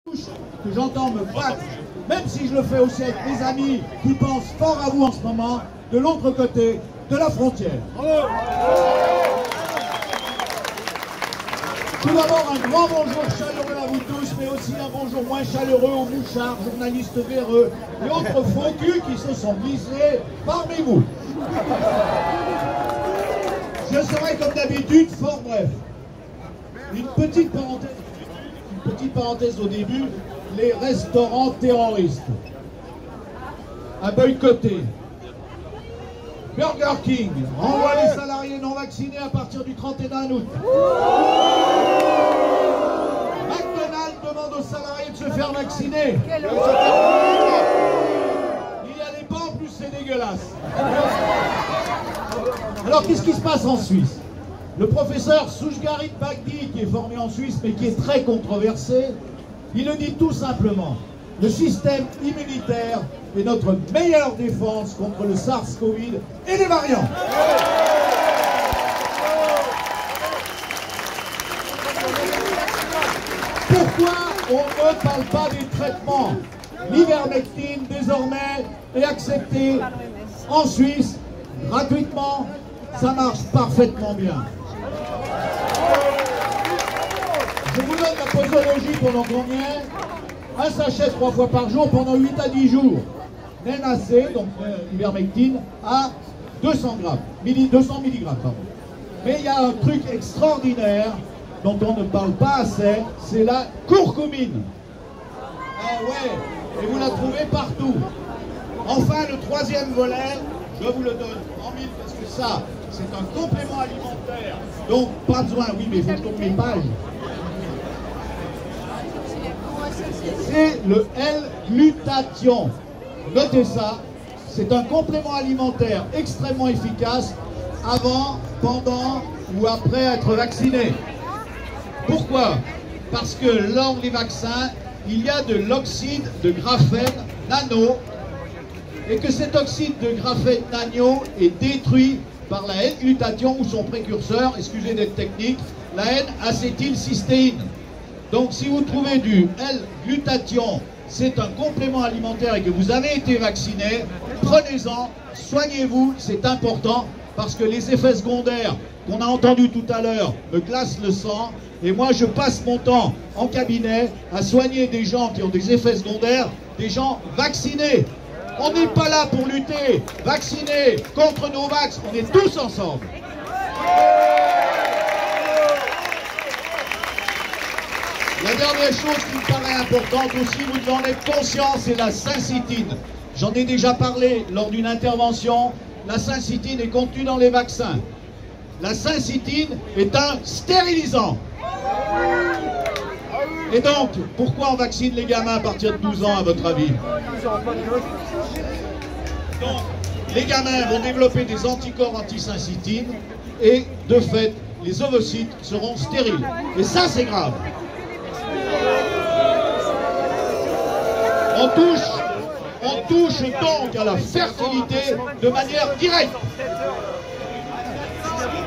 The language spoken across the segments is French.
Que j'entends me battre, même si je le fais aussi avec mes amis qui pensent fort à vous en ce moment, de l'autre côté de la frontière. Tout d'abord, un grand bonjour chaleureux à vous tous, mais aussi un bonjour moins chaleureux aux mouchards, journalistes véreux et autres faux culs qui se sont glissés parmi vous. Je serai comme d'habitude fort bref. Une petite parenthèse au début, les restaurants terroristes à boycotter. Burger King renvoie les salariés non vaccinés à partir du 31 août. McDonald's demande aux salariés de se faire vacciner. Il y a des pas, en plus c'est dégueulasse. Alors qu'est-ce qui se passe en Suisse? Le professeur Soujgarit Bagdi, qui est formé en Suisse mais qui est très controversé, il le dit tout simplement. Le système immunitaire est notre meilleure défense contre le SARS-CoV et les variants. Pourquoi on ne parle pas des traitements? L'ivermectine, désormais, est accepté en Suisse, gratuitement. Ça marche parfaitement bien. Je vous donne la posologie pendant combien? Un sachet 3 fois par jour pendant 8 à 10 jours. Nénacé, donc ivermectine, à 200 mg. Pardon. Mais il y a un truc extraordinaire dont on ne parle pas assez, c'est la courcumine. Ah ouais, et vous la trouvez partout. Enfin, le troisième volet, je vous le donne en mille parce que ça, c'est un complément alimentaire. Donc, pas besoin, oui, mais il faut que je tourne mes pages. C'est le L-glutathion. Notez ça, c'est un complément alimentaire extrêmement efficace avant, pendant ou après être vacciné. Pourquoi? Parce que lors des vaccins, il y a de l'oxyde de graphène nano et que cet oxyde de graphène nano est détruit par la L-glutathion ou son précurseur, excusez d'être technique, la N-acétylcystéine. Donc si vous trouvez du L-glutathion, c'est un complément alimentaire et que vous avez été vacciné, prenez-en, soignez-vous, c'est important parce que les effets secondaires qu'on a entendus tout à l'heure me glacent le sang et moi je passe mon temps en cabinet à soigner des gens qui ont des effets secondaires, des gens vaccinés. On n'est pas là pour lutter, vaccinés, contre nos vax, on est tous ensemble. La dernière chose qui me paraît importante aussi, vous devez en être conscient, c'est la syncytine. J'en ai déjà parlé lors d'une intervention. La syncytine est contenue dans les vaccins. La syncytine est un stérilisant. Et donc, pourquoi on vaccine les gamins à partir de 12 ans, à votre avis? Donc, les gamins vont développer des anticorps anti-syncytine et, de fait, les ovocytes seront stériles. Et ça, c'est grave. On touche donc à la fertilité de manière directe.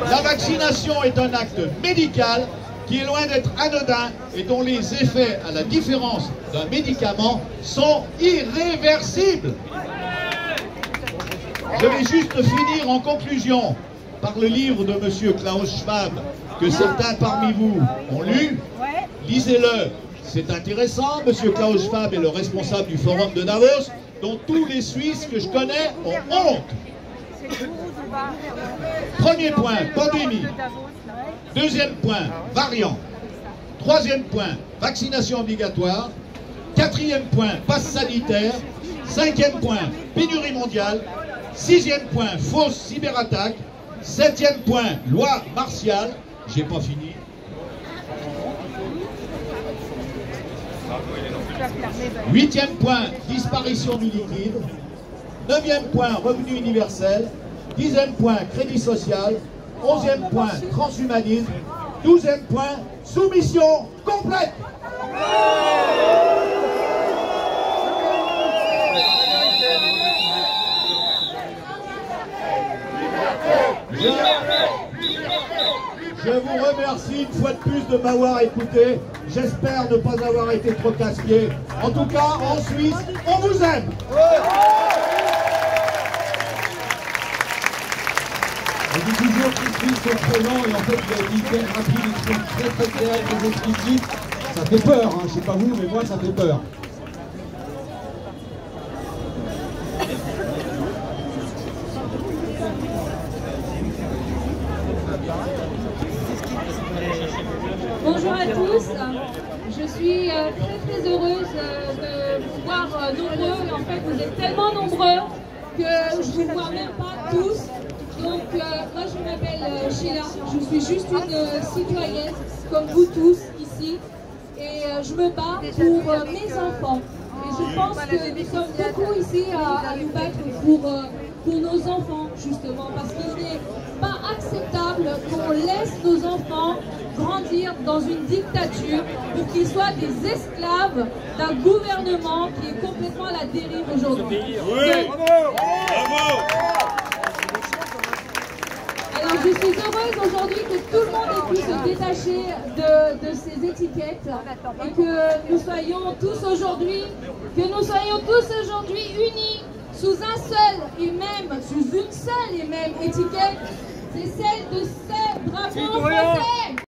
La vaccination est un acte médical qui est loin d'être anodin et dont les effets, à la différence d'un médicament, sont irréversibles. Je vais juste finir en conclusion par le livre de M. Klaus Schwab que certains parmi vous ont lu. Lisez-le. C'est intéressant, M. Klaus Schwab est le responsable du forum de Davos, dont tous les Suisses que je connais ont honte. Premier point, pandémie. Deuxième point, variant. Troisième point, vaccination obligatoire. Quatrième point, passe sanitaire. Cinquième point, pénurie mondiale. Sixième point, fausse cyberattaque. Septième point, loi martiale. J'ai pas fini. Huitième point, disparition du liquide. Neuvième point, revenu universel. Dixième point, crédit social. Onzième point, transhumanisme. Douzième point, soumission complète. Je vous remercie une fois de plus de m'avoir écouté. J'espère ne pas avoir été trop casse-pied. En tout cas, en Suisse, on vous aime. On dit toujours que les Suisses sont présents et en fait il a été hyper rapide, ils sont très clairs, très explicites. Ça fait peur, hein. Je sais pas vous, mais moi ça fait peur. Bonjour à tous, je suis très heureuse de vous voir nombreux. En fait, vous êtes tellement nombreux que je ne vous vois même pas tous. Donc moi je m'appelle Sheila, je suis juste une citoyenne comme vous tous ici et je me bats pour mes enfants. Et je pense que nous sommes beaucoup ici à nous battre pour nos enfants justement parce qu'il n'est pas acceptable qu'on laisse nos enfants grandir dans une dictature pour qu'ils soient des esclaves d'un gouvernement qui est complètement à la dérive aujourd'hui. Alors je suis heureuse aujourd'hui que tout le monde ait pu se détacher de ces étiquettes et que nous soyons tous aujourd'hui unis sous un seul et même, sous une seule et même étiquette, c'est celle de ce drapeau français.